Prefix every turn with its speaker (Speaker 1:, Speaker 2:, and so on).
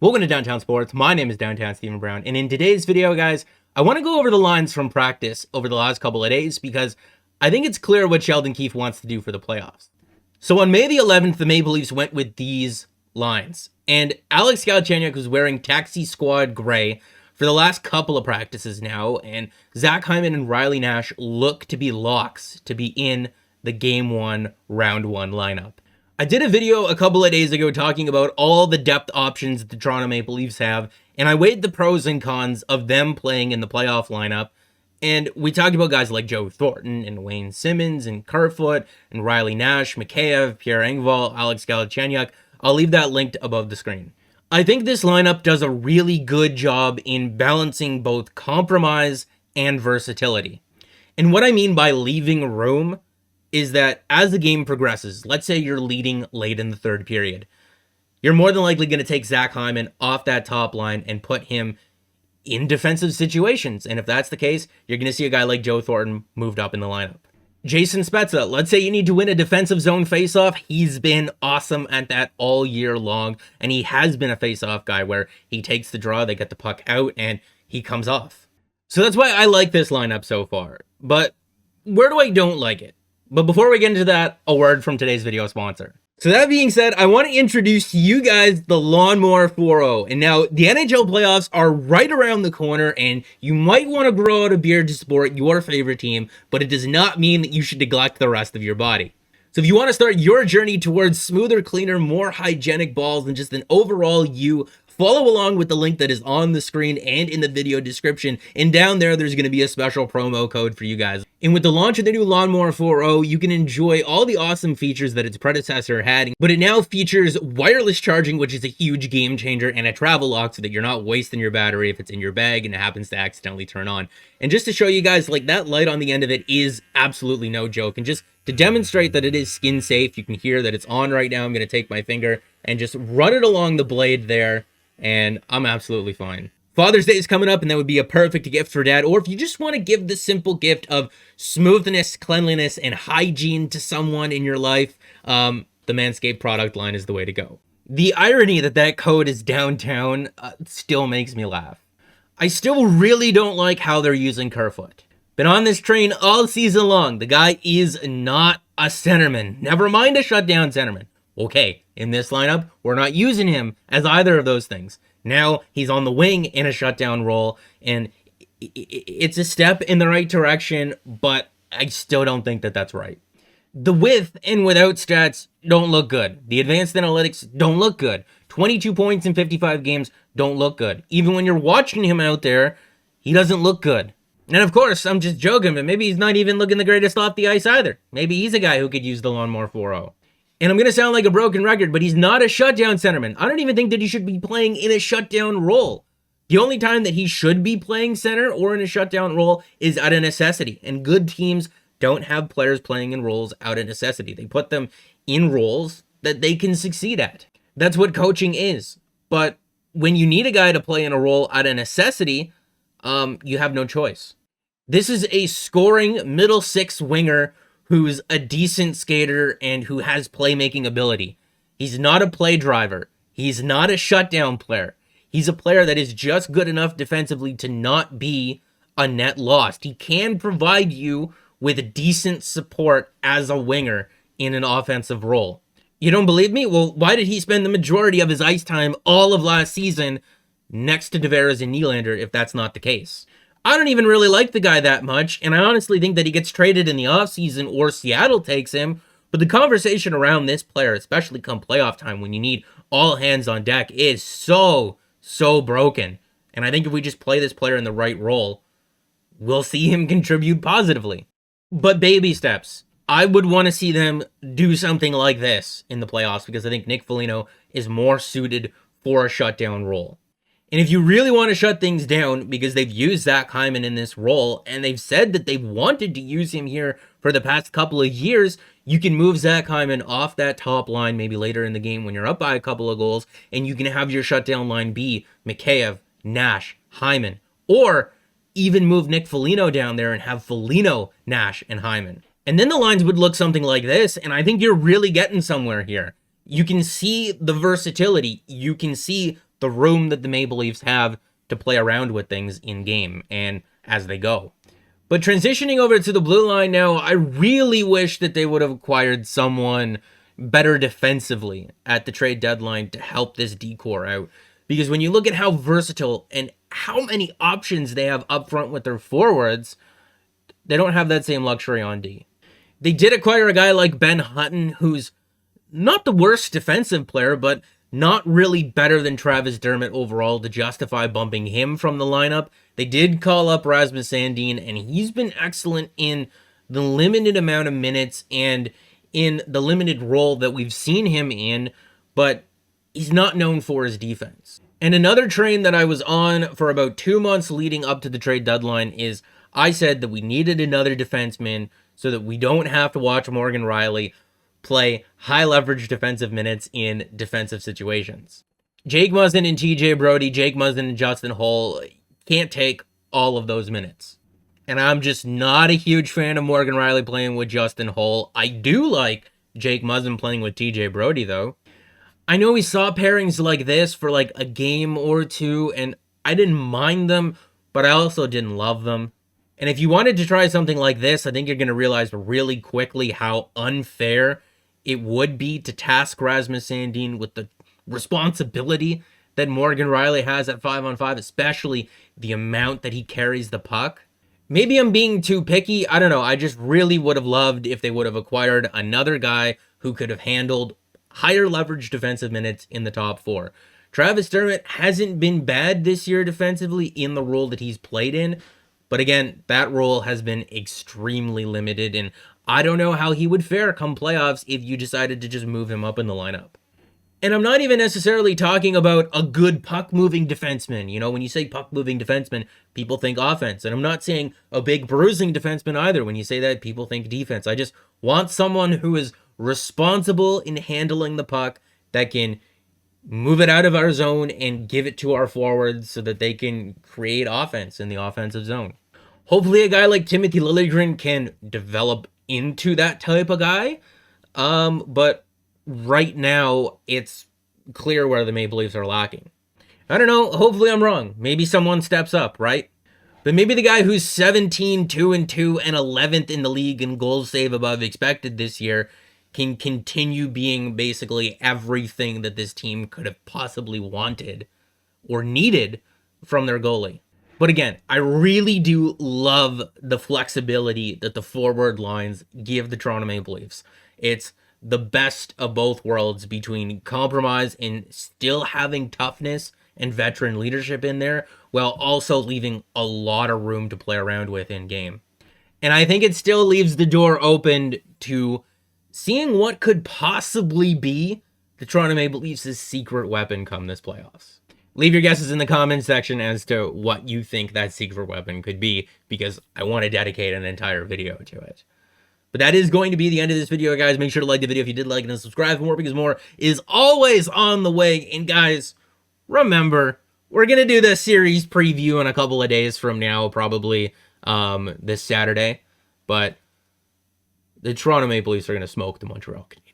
Speaker 1: Welcome to Downtown Sports. My name is Downtown Stephen Brown, and in today's video, guys, I want to go over the lines from practice over the last couple of days because I think it's clear what Sheldon Keefe wants to do for the playoffs. So on May the 11th, the Maple Leafs went with these lines, and Alex Galchenyuk was wearing Taxi Squad gray for the last couple of practices now, and Zach Hyman and Riley Nash look to be locks to be in the Game 1, Round 1 lineup. I did a video a couple of days ago talking about all the depth options that the Toronto Maple Leafs have, and I weighed the pros and cons of them playing in the playoff lineup, and we talked about guys like Joe Thornton and Wayne Simmonds and Kerfoot and Riley Nash, Mikheyev, Pierre Engvall, Alex Galchenyuk. I'll leave that linked above the screen. I think this lineup does a really good job in balancing both compromise and versatility. And what I mean by leaving room is that as the game progresses, let's say you're leading late in the third period, you're more than likely going to take Zach Hyman off that top line and put him in defensive situations. And if that's the case, you're going to see a guy like Joe Thornton moved up in the lineup. Jason Spezza, let's say you need to win a defensive zone faceoff. He's been awesome at that all year long, and he has been a faceoff guy where he takes the draw, they get the puck out, and he comes off. So that's why I like this lineup so far. But where do I don't like it? But before we get into that, a word from today's video sponsor. So that being said, I want to introduce to you guys the Lawnmower 4.0. And now the NHL playoffs are right around the corner, and you might want to grow out a beard to support your favorite team, but it does not mean that you should neglect the rest of your body. So if you want to start your journey towards smoother, cleaner, more hygienic balls and just an overall you, follow along with the link that is on the screen and in the video description. And down there's going to be a special promo code for you guys. And with the launch of the new Lawnmower 4.0, you can enjoy all the awesome features that its predecessor had, but it now features wireless charging, which is a huge game changer, and a travel lock so that you're not wasting your battery if it's in your bag and it happens to accidentally turn on. And just to show you guys, like, that light on the end of it is absolutely no joke. And just to demonstrate that it is skin safe, you can hear that it's on right now. I'm going to take my finger and just run it along the blade there, and I'm absolutely fine. Father's Day is coming up, and that would be a perfect gift for dad. Or if you just want to give the simple gift of smoothness, cleanliness, and hygiene to someone in your life, the Manscaped product line is the way to go. The irony that code is downtown still makes me laugh. I still really don't like how they're using Kerfoot. Been on this train all season long. The guy is not a centerman. Never mind a shutdown centerman. Okay, in this lineup, we're not using him as either of those things. Now he's on the wing in a shutdown role, and it's a step in the right direction, but I still don't think that that's right. The with and without stats don't look good. The advanced analytics don't look good. 22 points in 55 games don't look good. Even when you're watching him out there, he doesn't look good. And of course, I'm just joking, but maybe he's not even looking the greatest off the ice either. Maybe he's a guy who could use the Lawnmower 4.0. And I'm going to sound like a broken record, but he's not a shutdown centerman. I don't even think that he should be playing in a shutdown role. The only time that he should be playing center or in a shutdown role is out of necessity. And good teams don't have players playing in roles out of necessity. They put them in roles that they can succeed at. That's what coaching is. But when you need a guy to play in a role out of necessity, you have no choice. This is a scoring middle six winger who's a decent skater and who has playmaking ability. He's not a play driver. He's not a shutdown player. He's a player that is just good enough defensively to not be a net loss. He can provide you with decent support as a winger in an offensive role. You don't believe me? Well, why did he spend the majority of his ice time all of last season next to Tavares and Nylander if that's not the case? I don't even really like the guy that much, and I honestly think that he gets traded in the offseason or Seattle takes him, but the conversation around this player, especially come playoff time when you need all hands on deck, is so broken. And I think if we just play this player in the right role, we'll see him contribute positively. But baby steps. I would want to see them do something like this in the playoffs because I think Nick Foligno is more suited for a shutdown role. And if you really want to shut things down, because they've used Zach Hyman in this role, and they've said that they've wanted to use him here for the past couple of years, you can move Zach Hyman off that top line maybe later in the game when you're up by a couple of goals, and you can have your shutdown line be Mikheyev, Nash, Hyman, or even move Nick Foligno down there and have Foligno, Nash, and Hyman. And then the lines would look something like this, and I think you're really getting somewhere here. You can see the versatility. You can see the room that the Maple Leafs have to play around with things in game and as they go. But transitioning over to the blue line now, I really wish that they would have acquired someone better defensively at the trade deadline to help this decor out. Because when you look at how versatile and how many options they have up front with their forwards, they don't have that same luxury on D. They did acquire a guy like Ben Hutton, who's not the worst defensive player, but not really better than Travis Dermott overall to justify bumping him from the lineup. They did call up Rasmus Sandin, and he's been excellent in the limited amount of minutes and in the limited role that we've seen him in, but he's not known for his defense. And another train that I was on for about 2 months leading up to the trade deadline is I said that we needed another defenseman so that we don't have to watch Morgan Rielly play high leverage defensive minutes in defensive situations. Jake Muzzin and TJ Brodie, Jake Muzzin and Justin Holl can't take all of those minutes. And I'm just not a huge fan of Morgan Rielly playing with Justin Holl. I do like Jake Muzzin playing with TJ Brodie, though. I know we saw pairings like this for like a game or two, and I didn't mind them, but I also didn't love them. And if you wanted to try something like this, I think you're going to realize really quickly how unfair it would be to task Rasmus Sandin with the responsibility that Morgan Rielly has at 5-on-5, especially the amount that he carries the puck. Maybe I'm being too picky. I don't know. I just really would have loved if they would have acquired another guy who could have handled higher leverage defensive minutes in the top four. Travis Dermott hasn't been bad this year defensively in the role that he's played in. But again, that role has been extremely limited, and I don't know how he would fare come playoffs if you decided to just move him up in the lineup. And I'm not even necessarily talking about a good puck-moving defenseman. You know, when you say puck-moving defenseman, people think offense. And I'm not saying a big bruising defenseman either. When you say that, people think defense. I just want someone who is responsible in handling the puck, that can move it out of our zone and give it to our forwards so that they can create offense in the offensive zone. Hopefully a guy like Timothy Liljegren can develop into that type of guy. But right now, it's clear where the Maple Leafs are lacking. I don't know. Hopefully I'm wrong. Maybe someone steps up, right? But maybe the guy who's 17, 2-2, and 11th in the league in goals save above expected this year can continue being basically everything that this team could have possibly wanted or needed from their goalie. But again, I really do love the flexibility that the forward lines give the Toronto Maple Leafs. It's the best of both worlds between compromise and still having toughness and veteran leadership in there, while also leaving a lot of room to play around with in game. And I think it still leaves the door open to seeing what could possibly be the Toronto Maple Leafs' secret weapon come this playoffs. Leave your guesses in the comments section as to what you think that secret weapon could be, because I want to dedicate an entire video to it. But that is going to be the end of this video, guys. Make sure to like the video if you did like it and subscribe for more, because more is always on the way. And guys, remember, we're going to do the series preview in a couple of days from now, probably this Saturday. But the Toronto Maple Leafs are going to smoke the Montreal Canadiens.